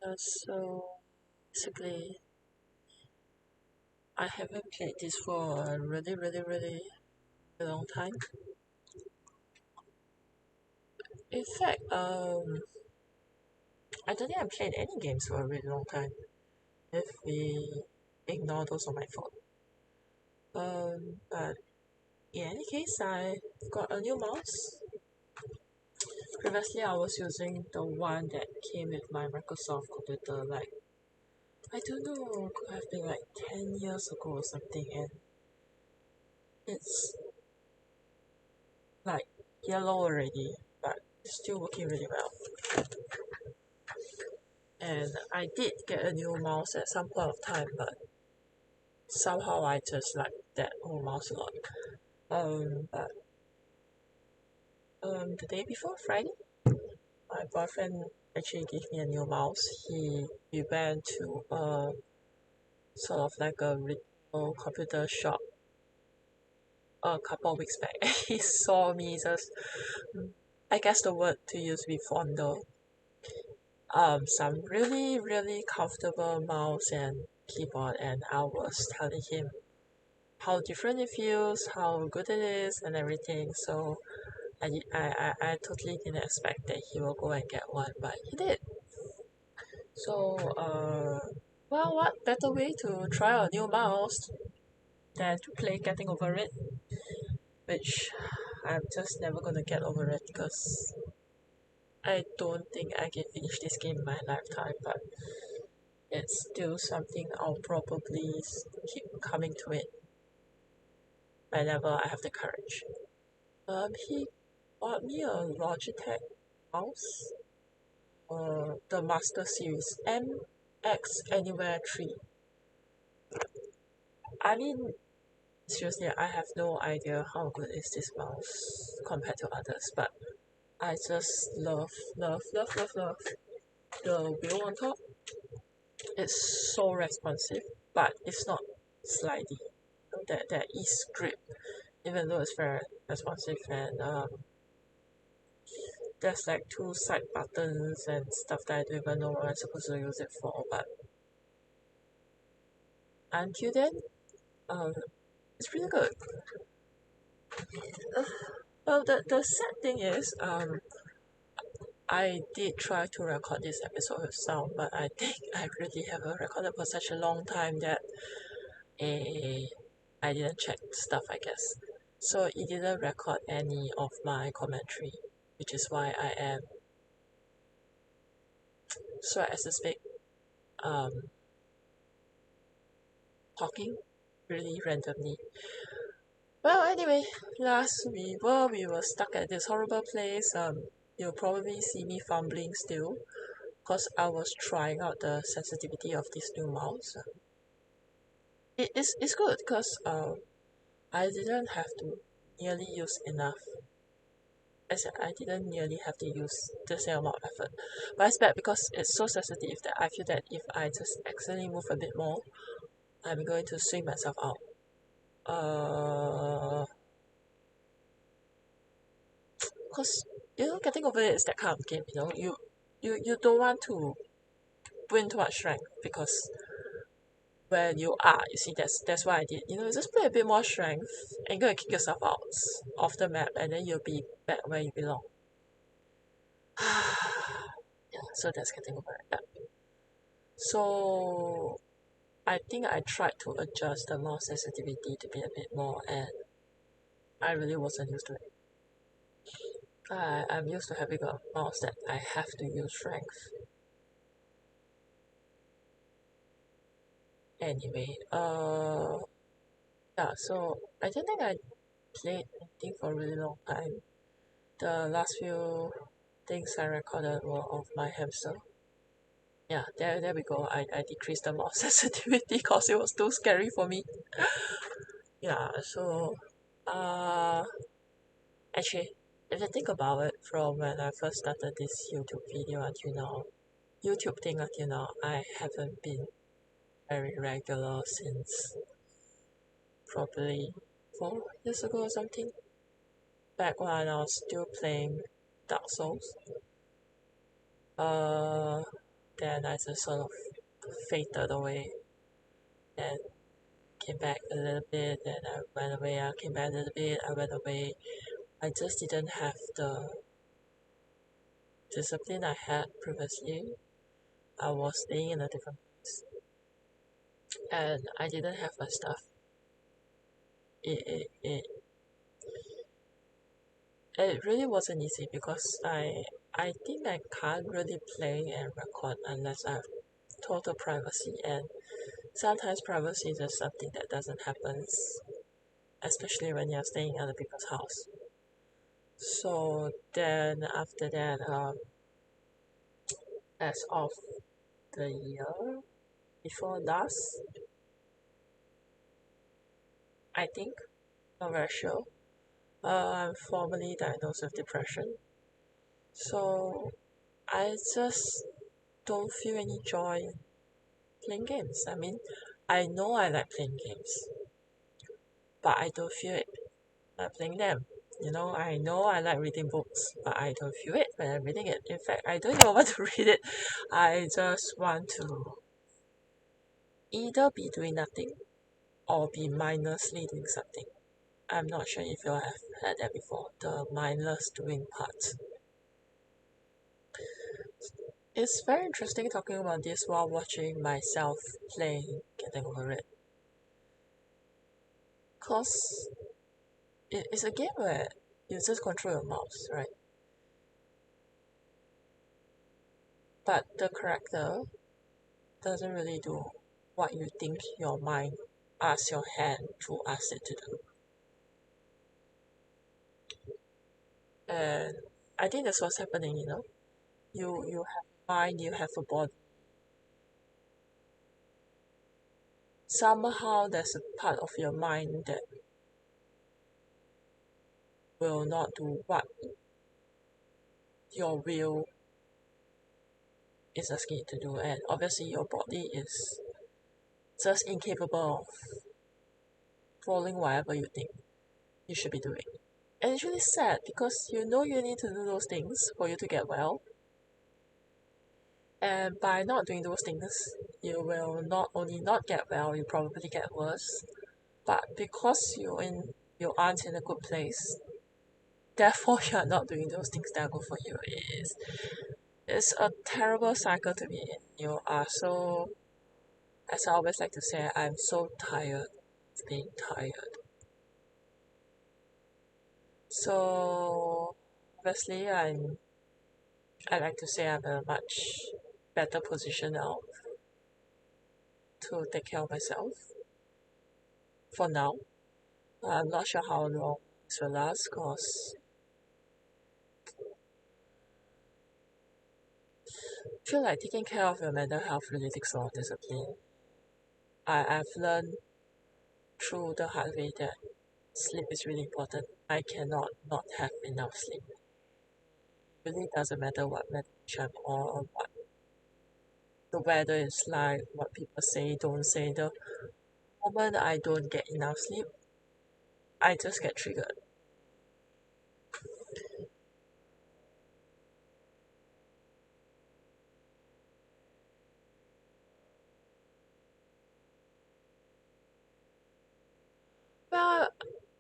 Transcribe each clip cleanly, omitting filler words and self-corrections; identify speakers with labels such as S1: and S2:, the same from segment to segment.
S1: So basically, I haven't played this for a really long time. In fact, I don't think I played any games for a really long time. If we ignore those on my phone. But in any case, I got a new mouse. Previously, I was using the one that came with my Microsoft computer. Like I don't know, could have been like 10 years ago or something, and it's like yellow already, but it's still working really well. And I did get a new mouse at some point of time, but somehow I just like that old mouse a lot. But the day before Friday, my boyfriend actually gave me a new mouse. We went to sort of like a retail computer shop a couple of weeks back. And he saw me just, I guess the word to use would be fondle some really comfortable mouse and keyboard, and I was telling him how different it feels, how good it is, and everything. So I totally didn't expect that he will go and get one, but he did. So well, what better way to try a new mouse than to play Getting Over It, which I'm just never gonna get over it because I don't think I can finish this game in my lifetime, but it's still something I'll probably keep coming to it whenever I have the courage. He bought me a Logitech mouse, the Master Series MX Anywhere 3. I mean, seriously, I have no idea how good is this mouse compared to others, but I just love the wheel on top. It's so responsive, but it's not slidey. That is grip, even though it's very responsive, and there's like two side buttons and stuff that I don't even know what I'm supposed to use it for. But until then, um, it's pretty good. Well, the sad thing is, I did try to record this episode with sound, but I think I really haven't recorded for such a long time that eh, I didn't check stuff, I guess. So it didn't record any of my commentary, which is why I am, so as to speak, um, talking really randomly. Well, anyway, last we were stuck at this horrible place. You'll probably see me fumbling still, because I was trying out the sensitivity of this new mouse. It's good because I didn't have to nearly use enough. As in, I didn't nearly have to use the same amount of effort. But it's bad because it's so sensitive that I feel that if I just accidentally move a bit more, I'm going to swing myself out. Because getting over it is that kind of game. You don't want to put in too much strength because where you are, you see, that's what I did. Just put a bit more strength and go and kick yourself out of the map, and then you'll be back where you belong. Yeah, so that's getting over it. Yeah. So I think I tried to adjust the mouse sensitivity to be a bit more, and I really wasn't used to it. I'm used to having a mouse that I have to use strength. Anyway, yeah, so I don't think I played anything for a really long time. The last few things I recorded were of my hamster. Yeah, there we go. I decreased the mouse sensitivity because it was too scary for me. Yeah, so uh actually, if you think about it, from when I first started this YouTube video until now, YouTube thing until now, I haven't been very regular since probably 4 years ago or something. Back when I was still playing Dark Souls. Uh then I just sort of faded away and came back a little bit, then I went away, I came back a little bit, I went away. I just didn't have the discipline I had previously. I was staying in a different place and I didn't have my stuff. It really wasn't easy because I think I can't really play and record unless I have total privacy, and sometimes privacy is just something that doesn't happen, especially when you're staying in other people's house. So then after that, as of the year before last, I think, not very sure, I'm formally diagnosed with depression. So I just don't feel any joy playing games. I mean, I know I like playing games, but I don't feel it by playing them. You know, I know I like reading books, but I don't feel it when I'm reading it. In fact, I don't even want to read it. I just want to either be doing nothing or be mindlessly doing something. I'm not sure if you have had that before, the mindless doing part. It's very interesting talking about this while watching myself playing Getting Over It. Because it's a game where you just control your mouse, right? But the character doesn't really do what you think your mind asks your hand to ask it to do. And I think that's what's happening, you know. You have a mind, you have a body. Somehow there's a part of your mind that will not do what your will is asking it to do, and obviously your body is just incapable of following whatever you think you should be doing. And it's really sad because you know you need to do those things for you to get well. And by not doing those things, you will not only not get well, you probably get worse. But because you aren't in a good place, therefore you're not doing those things that are good for you. It's a terrible cycle to be in. You are so, as I always like to say, I'm so tired of being tired. So obviously I like to say I'm in a much better position now to take care of myself for now. I'm not sure how long this will last because I feel like taking care of your mental health really takes a lot of discipline. I've learned through the hard way that sleep is really important. I cannot not have enough sleep. It really doesn't matter what medication or what the weather is like, what people say, don't say. The moment I don't get enough sleep, I just get triggered. Well,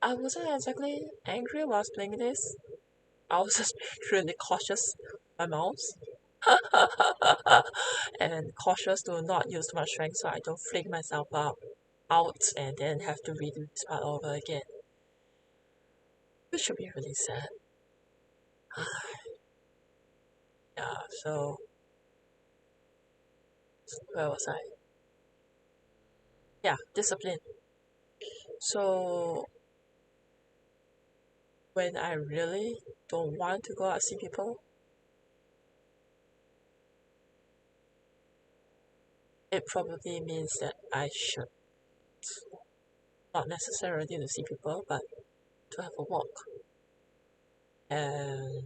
S1: I wasn't exactly angry while I was playing this. I was just being really cautious with my mouse. And cautious to not use too much strength so I don't fling myself out and then have to redo this part over again. Which should be really sad. Yeah, so where was I? Yeah, discipline. So when I really don't want to go out and see people, it probably means that I should not necessarily to see people, but to have a walk. And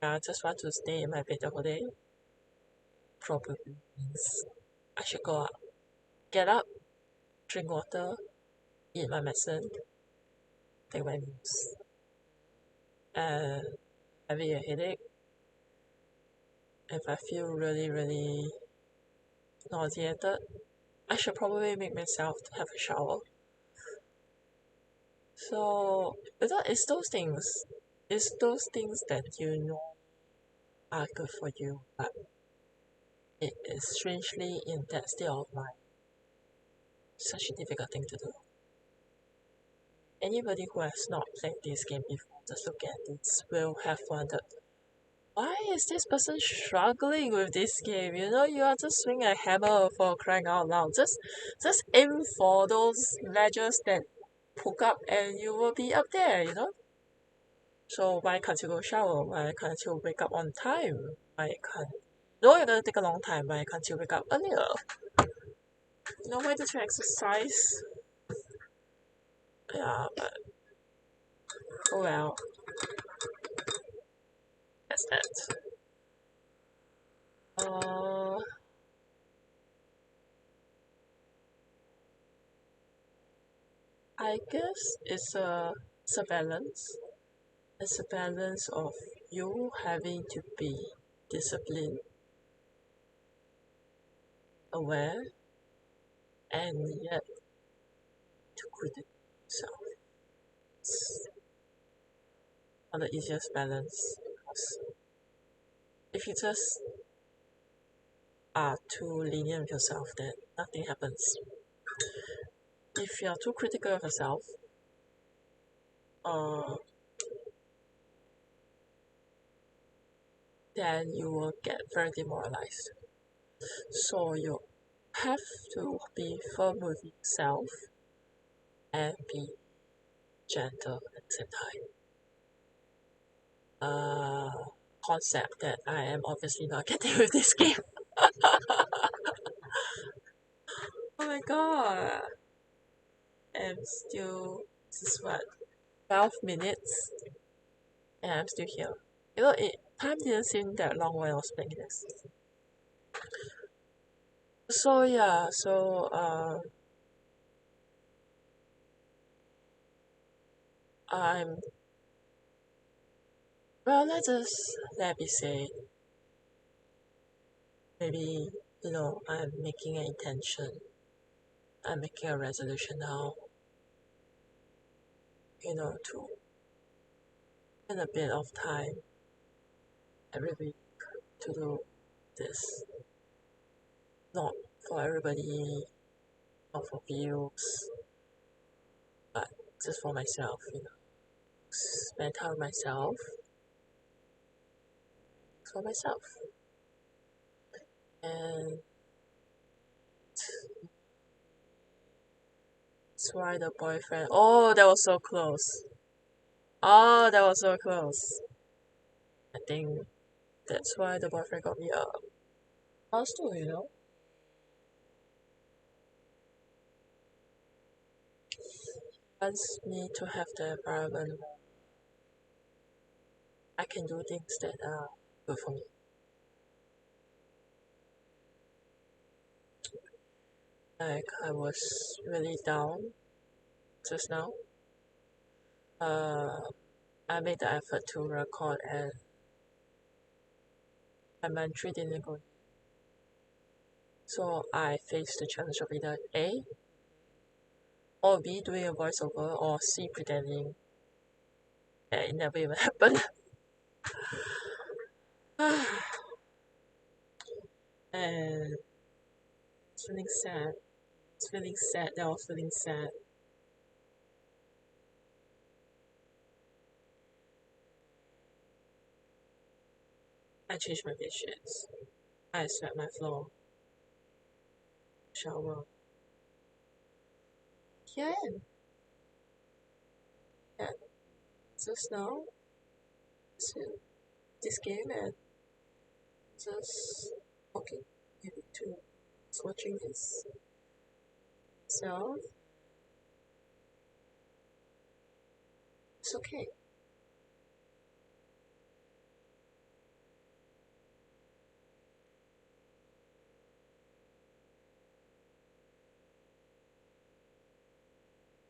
S1: I just want to stay in my bed the whole day. Probably means I should go out, get up, drink water, eat my medicine, take my meals. And having a headache, if I feel really nauseated, I should probably make myself have a shower. So it's those things. It's those things that you know are good for you, but it is strangely in that state of mind such a difficult thing to do. Anybody who has not played this game before, just look at this, will have wondered, why is this person struggling with this game? You know, you are just swinging a hammer for crying out loud. Just aim for those ledges that poke up and you will be up there, you know? So why can't you go shower? Why can't you wake up on time? Why can't no, you're gonna take a long time. Why can't you wake up earlier? You know, why don't you exercise? Yeah, but oh well, that's that. I guess it's a balance. It's a balance of you having to be disciplined, aware, and yet to critique yourself. It's not the easiest balance because if you just are too lenient with yourself, then nothing happens. If you're too critical of yourself, uh, then you will get very demoralized. So you have to be firm with yourself and be gentle at the same time. Concept that I am obviously not getting with this game. Oh my god. I'm still, this is what, 12 minutes and I'm still here. You know, time didn't seem that long when I was playing this. So yeah, I'm, well, let me say, maybe, you know, I'm making an intention. I'm making a resolution now, you know, to spend a bit of time every week to do this. Not for everybody, not for views, but just for myself, you know. Spend time with myself for myself. And that's why the boyfriend, oh, that was so close. Oh, that was so close. I think that's why the boyfriend got me up. Us too, you know. Wants me to have the environment where I can do things that are good for me. Like I was really down just now. Uh, I made the effort to record and my mantra didn't go. So I faced the challenge of either A or B doing a voiceover or C pretending that it never even happened. And it's feeling sad. It's feeling sad that I was feeling sad. I changed my bedsheets. I swept my floor. Shower. Yeah, yeah. Just now, to this game and just okay, maybe to watching this. So it's okay.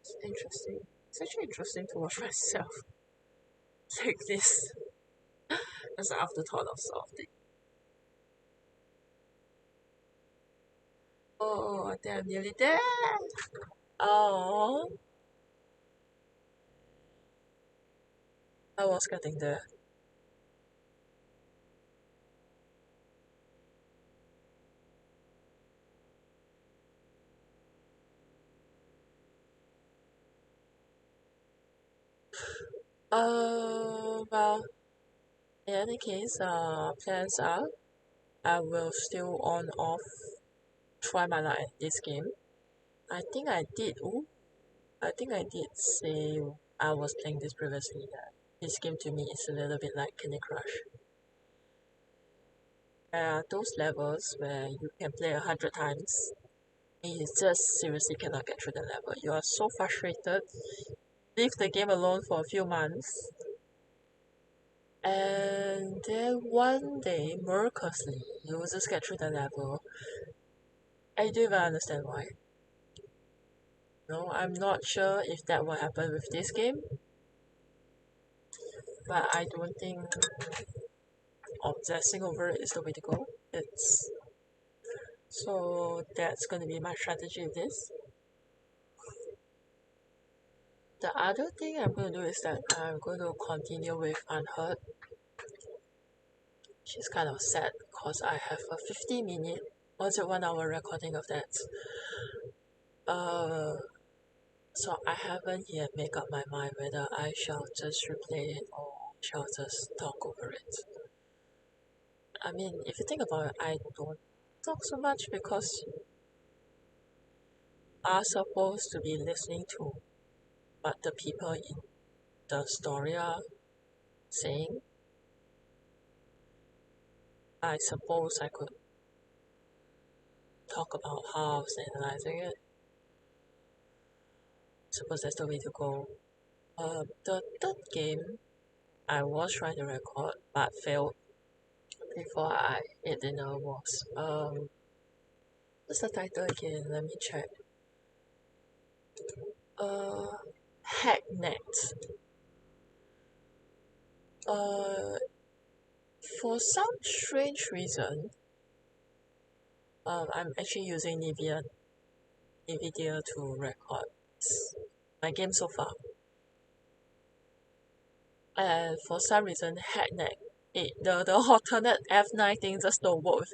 S1: It's interesting. It's actually interesting to watch myself like this as an afterthought of something. Oh, I think I'm nearly there. Oh, I was getting there. Well, in any case, plans are I will still on off try my luck at this game. I think I did. Ooh, I think I did say I was playing this previously. That this game to me is a little bit like Candy Crush. There are those levels where you can play 100 times and you just seriously cannot get through the level. You are so frustrated. Leave the game alone for a few months, and then one day, miraculously, you will just get through the level. I don't even understand why. No, I'm not sure if that will happen with this game, but I don't think obsessing over it is the way to go. It's so that's gonna be my strategy with this. The other thing I'm gonna do is that I'm going to continue with Unheard. She's kind of sad because I have a 50-minute or is it 1 hour recording of that. Uh, so I haven't yet made up my mind whether I shall just replay it or shall just talk over it. I mean, if you think about it, I don't talk so much because are supposed to be listening to what the people in the story are saying. I suppose I could talk about how I was analyzing it. Suppose that's the way to go. The third game I was trying to record but failed before I ate dinner was what's the title again? Let me check. Uh Hacknet. Uh for some strange reason, I'm actually using NVIDIA to record my game so far. And for some reason Hacknet the alternate F9 thing just don't work with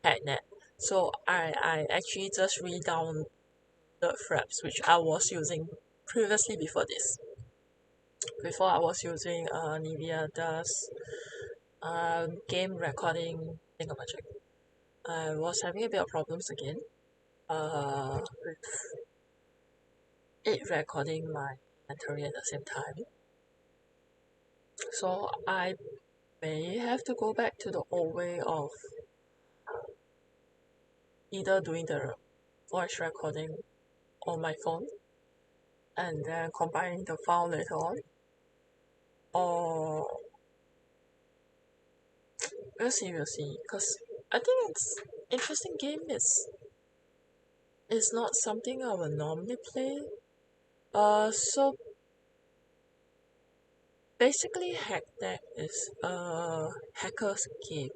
S1: Hacknet. So I actually just re-down the fraps which I was using previously before this. Before I was using NVIDIA's game recording thingamajig. I was having a bit of problems again with it recording my inventory at the same time. So I may have to go back to the old way of either doing the voice recording on my phone and then combining the file later on, or we'll see. Because I think it's interesting game is not something I would normally play. So basically, Hacknet is a hacker's game.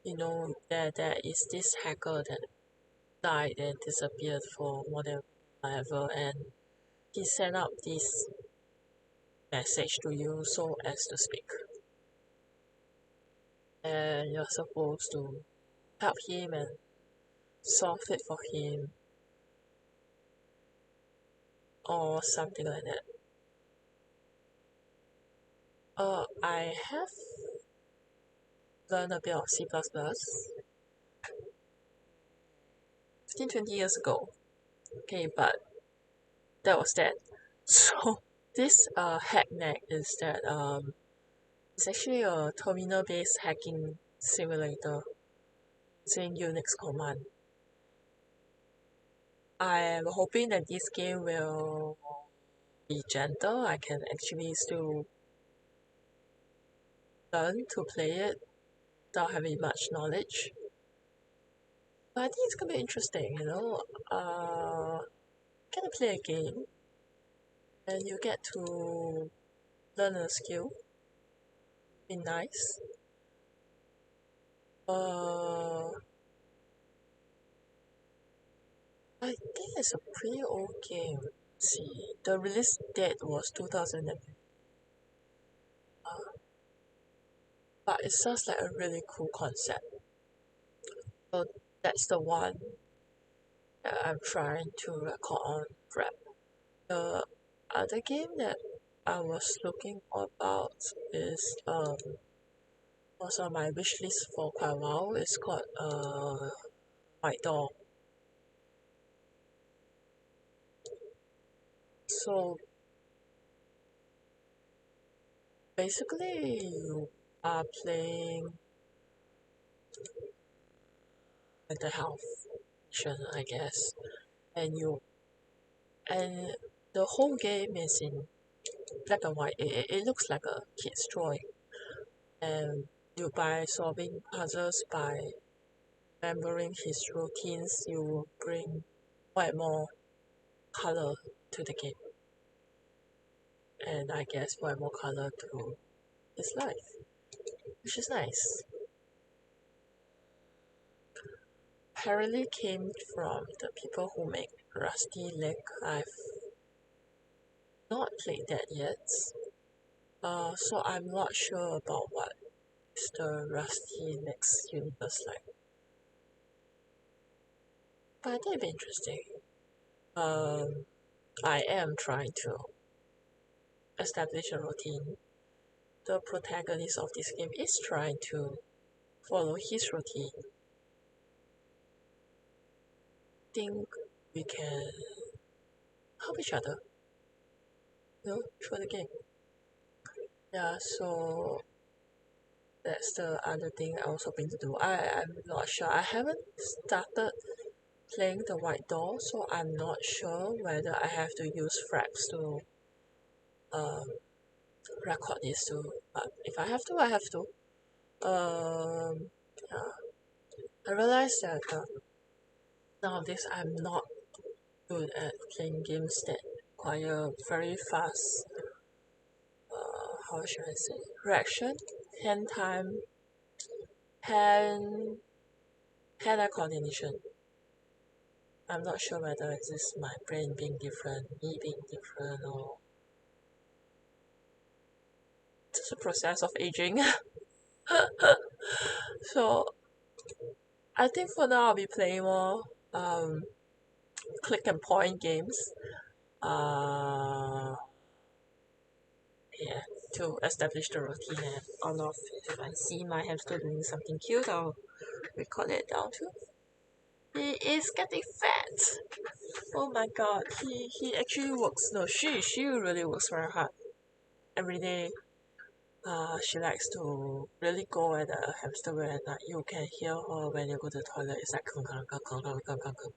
S1: You know, there is this hacker that died and disappeared for more than ever, and he sent out this message to you, so as to speak, and you're supposed to help him and solve it for him or something like that. I have learned a bit of C++ 15-20 years ago. Okay, but that was that. So this hacknet is that it's actually a terminal based hacking simulator using Unix command. I am hoping that this game will be gentle. I can actually still learn to play it without having much knowledge. But I think it's gonna be interesting, you know. Get to play a game and you get to learn a skill. Be nice. Uh, it's a pretty old game. Let's see, the release date was 2000, but it sounds like a really cool concept. So that's the one that I'm trying to record on Prep. The other game that I was looking about is was on my wish list for quite a while. It's called White Door. So basically you are playing mental health mission, I guess. And the whole game is in black and white. It looks like a kid's drawing. And you by solving puzzles, by remembering his routines, you bring more and more color to the game. And I guess more and more color to his life, which is nice. Apparently came from the people who make Rusty Lake. I've not played that yet. So I'm not sure about what is the Rusty Lake's universe like. But I think it'd be interesting. I am trying to establish a routine. The protagonist of this game is trying to follow his routine. Think we can help each other, through the game. Yeah, so that's the other thing I was hoping to do. I'm not sure. I haven't started playing the white door, so I'm not sure whether I have to use fraps to um, record this too. But if I have to, I have to. Yeah. I realized that nowadays I'm not good at playing games that require very fast, how should I say, reaction, hand time, hand eye coordination. I'm not sure whether it's just my brain being different, me being different, or just a process of aging. So I think for now I'll be playing more um, click and point games. Uh, yeah, to establish the routine and on off. If I see my hamster doing something cute, I'll record it down too. He is getting fat. Oh my god, he actually works. No, she really works very hard every day. She likes to really go at the hamster wheel at night. You can hear her when you go to the toilet. It's like kung kung kung kung kung kung kung kung.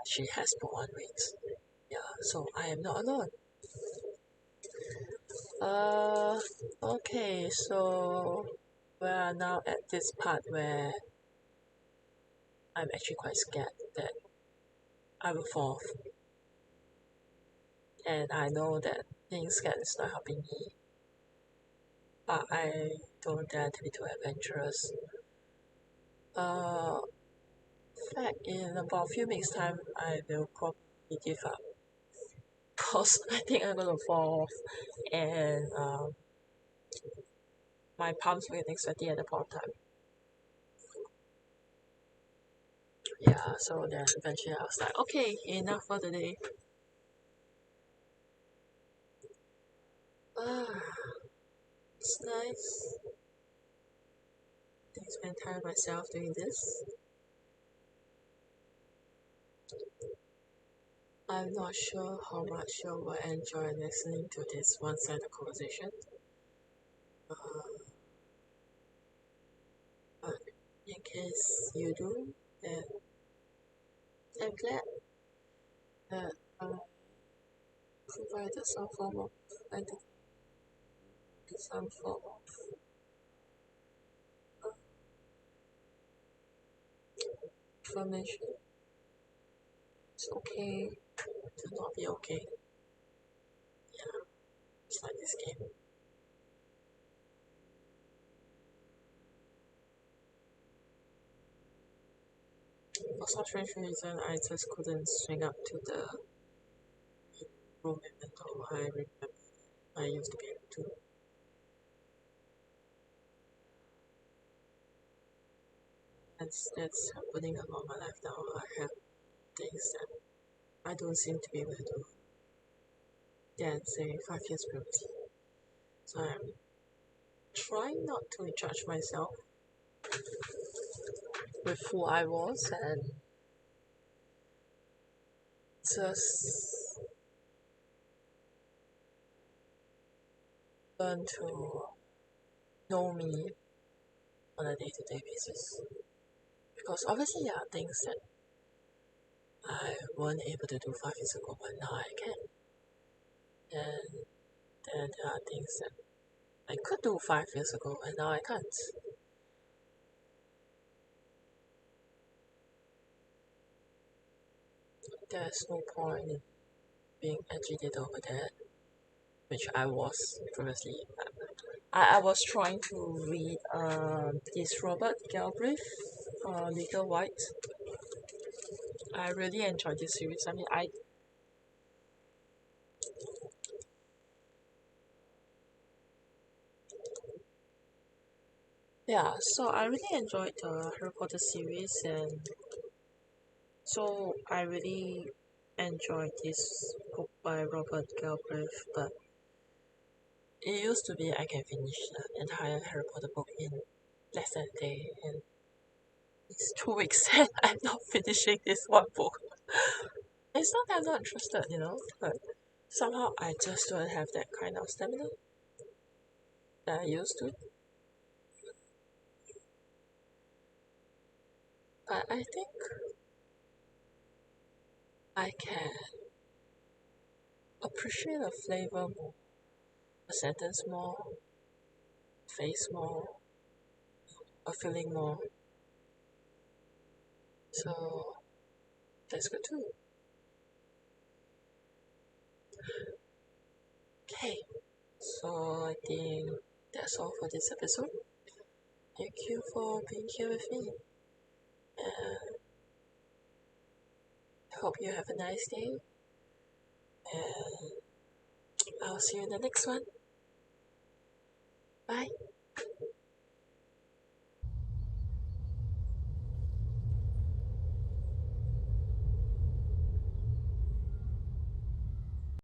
S1: She has put on weight. Yeah, so I am not alone. Uh, okay, so we are now at this part where I'm actually quite scared that I will fall off. And I know that being scared is not helping me. But I don't dare to be too adventurous. Uh, in fact, in about a few weeks' time, I will probably give up. Because I think I'm gonna fall off and my palms were getting sweaty at the point of time. Yeah, so then eventually I was like, okay, enough for today. Ah, it's nice. I spend time myself doing this. I'm not sure how much you will enjoy listening to this one-sided conversation. But in case you do, then I'm glad that provided some form of entertainment, some form of information. It's okay to not be okay. Yeah, it's like this game. For some strange reason, I just couldn't swing up to the room window. I remember I used to be able to. That's happening a lot in my life now. I have things that I don't seem to be able to do than say 5 years previously. So I'm trying not to judge myself with who I was and just learn to know me on a day-to-day basis. Because obviously there are things that I weren't able to do 5 years ago, but now I can. And then there are things that I could do 5 years ago, and now I can't. There's no point in being agitated over that, which I was previously. I was trying to read this Robert Galbraith, Little White. I really enjoyed this series. I mean, so I really enjoyed the Harry Potter series, and so I really enjoyed this book by Robert Galbraith. But it used to be I can finish the entire Harry Potter book in less than a day, and it's 2 weeks and I'm not finishing this one book. It's not that I'm not interested, but somehow I just don't have that kind of stamina that I used to. But I think I can appreciate a flavor more, a sentence more, a face more, a feeling more. So that's good too. Okay, so I think that's all for this episode. Thank you for being here with me. And I hope you have a nice day. And I'll see you in the next one. Bye.